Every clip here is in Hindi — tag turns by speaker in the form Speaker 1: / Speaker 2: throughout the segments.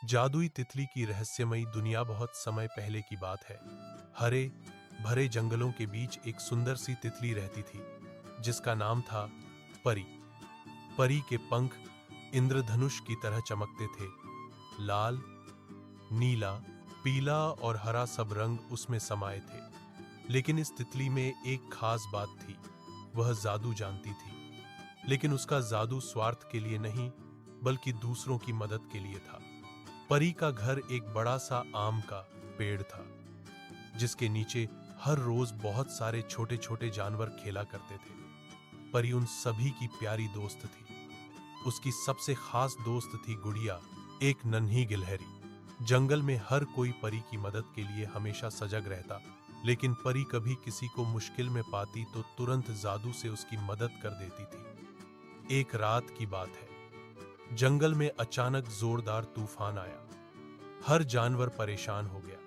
Speaker 1: जादुई तितली की रहस्यमयी दुनिया बहुत समय पहले की बात है। हरे भरे जंगलों के बीच एक सुंदर सी तितली रहती थी जिसका नाम था परी। परी के पंख इंद्रधनुष की तरह चमकते थे। लाल, नीला, पीला और हरा सब रंग उसमें समाये थे। लेकिन इस तितली में एक खास बात थी। वह जादू जानती थी, लेकिन उसका जादू स्वार्थ के लिए नहीं बल्कि दूसरों की मदद के लिए था। परी का घर एक बड़ा सा आम का पेड़ था जिसके नीचे हर रोज बहुत सारे छोटे छोटे जानवर खेला करते थे। परी उन सभी की प्यारी दोस्त थी। उसकी सबसे खास दोस्त थी गुड़िया, एक नन्ही गिलहरी। जंगल में हर कोई परी की मदद के लिए हमेशा सजग रहता, लेकिन परी कभी किसी को मुश्किल में पाती तो तुरंत जादू से उसकी मदद कर देती थी। एक रात की बात है, जंगल में अचानक जोरदार तूफान आया। हर जानवर परेशान हो गया।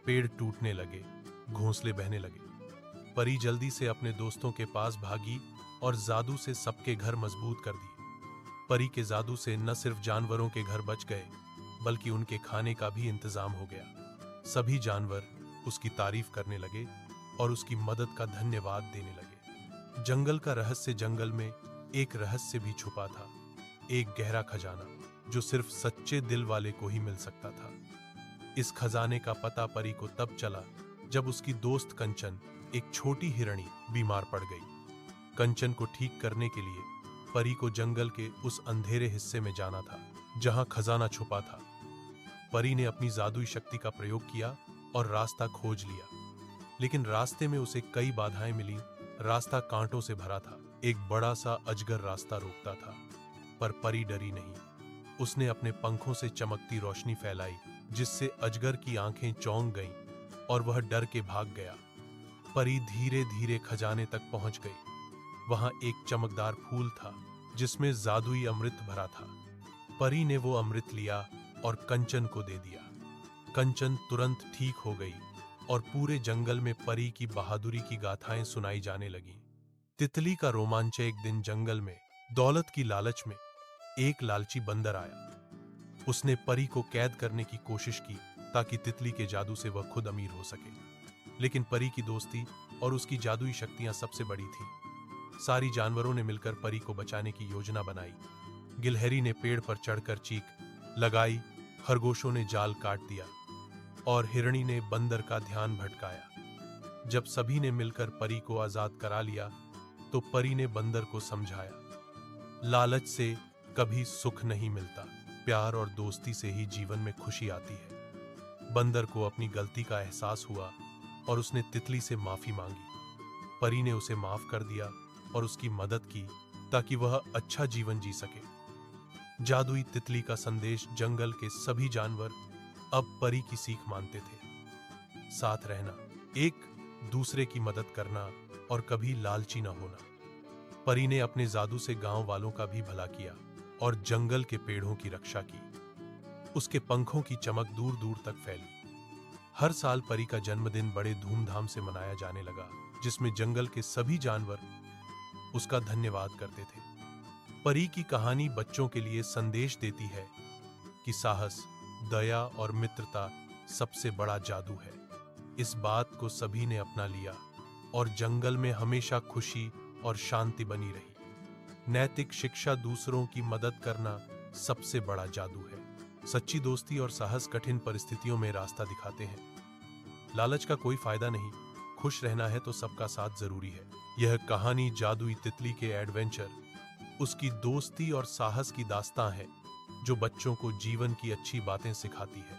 Speaker 1: पेड़ टूटने लगे, घोंसले बहने लगे। परी जल्दी से अपने दोस्तों के पास भागी और जादू से सबके घर मजबूत कर दिए। परी के जादू से न सिर्फ जानवरों के घर बच गए बल्कि उनके खाने का भी इंतजाम हो गया। सभी जानवर उसकी तारीफ करने लगे और उसकी मदद का धन्यवाद देने लगे। जंगल का रहस्य जंगल में एक रहस्य भी छुपा था, एक गहरा खजाना जो सिर्फ सच्चे दिल वाले को ही मिल सकता था। इस खजाने का पता परी को तब चला जब उसकी दोस्त कंचन, एक छोटी हिरणी, बीमार पड़ गई। कंचन को ठीक करने के लिए परी को जंगल के उस अंधेरे हिस्से में जाना था जहां खजाना छुपा था। परी ने अपनी जादुई शक्ति का प्रयोग किया और रास्ता खोज लिया, लेकिन रास्ते में उसे कई बाधाएं मिली। रास्ता कांटों से भरा था। एक बड़ा सा अजगर रास्ता रोकता था, पर परी डरी नहीं। उसने अपने पंखों से चमकती रोशनी फैलाई जिससे अजगर की आंखें चौंक गईं और वह डर के भाग गया। परी धीरे धीरे खजाने तक पहुंच गई। वहां एक चमकदार फूल था जिसमें जादुई अमृत भरा था। परी ने वो अमृत लिया और कंचन को दे दिया। कंचन तुरंत ठीक हो गई और पूरे जंगल में परी की बहादुरी की गाथाएं सुनाई जाने लगीं। तितली का रोमांच। एक दिन जंगल में दौलत की लालच में एक लालची बंदर आया। उसने परी को कैद करने की कोशिश की ताकि तितली के जादू से वह खुद अमीर हो सके। लेकिन परी की दोस्ती और उसकी जादुई शक्तियां सबसे बड़ी थीं। सारी जानवरों ने मिलकर परी को बचाने की योजना बनाई। गिलहरी ने पेड़ पर चढ़कर चीख लगाई, खरगोशों ने जाल काट दिया और हिरणी ने बंदर का ध्यान भटकाया। जब सभी ने मिलकर परी को आजाद करा लिया तो परी ने बंदर को समझाया, लालच से कभी सुख नहीं मिलता, प्यार और दोस्ती से ही जीवन में खुशी आती है। बंदर को अपनी गलती का एहसास हुआ और उसने तितली से माफी मांगी। परी ने उसे माफ कर दिया और उसकी मदद की ताकि वह अच्छा जीवन जी सके। जादुई तितली का संदेश। जंगल के सभी जानवर अब परी की सीख मानते थे। साथ रहना, एक दूसरे की मदद करना और कभी लालची न होना। परी ने अपने जादू से गांव वालों का भी भला किया और जंगल के पेड़ों की रक्षा की। उसके पंखों की चमक दूर दूर तक फैली। हर साल परी का जन्मदिन बड़े धूमधाम से मनाया जाने लगा, जिसमें जंगल के सभी जानवर उसका धन्यवाद करते थे। परी की कहानी बच्चों के लिए संदेश देती है कि साहस, दया और मित्रता सबसे बड़ा जादू है। इस बात को सभी ने अपना लिया और जंगल में हमेशा खुशी और शांति बनी रही। नैतिक शिक्षा, दूसरों की मदद करना सबसे बड़ा जादू है। सच्ची दोस्ती और साहस कठिन परिस्थितियों में रास्ता दिखाते हैं। लालच का कोई फायदा नहीं, खुश रहना है तो सबका साथ जरूरी है। यह कहानी जादुई तितली के एडवेंचर, उसकी दोस्ती और साहस की दास्तां है जो बच्चों को जीवन की अच्छी बातें सिखाती है।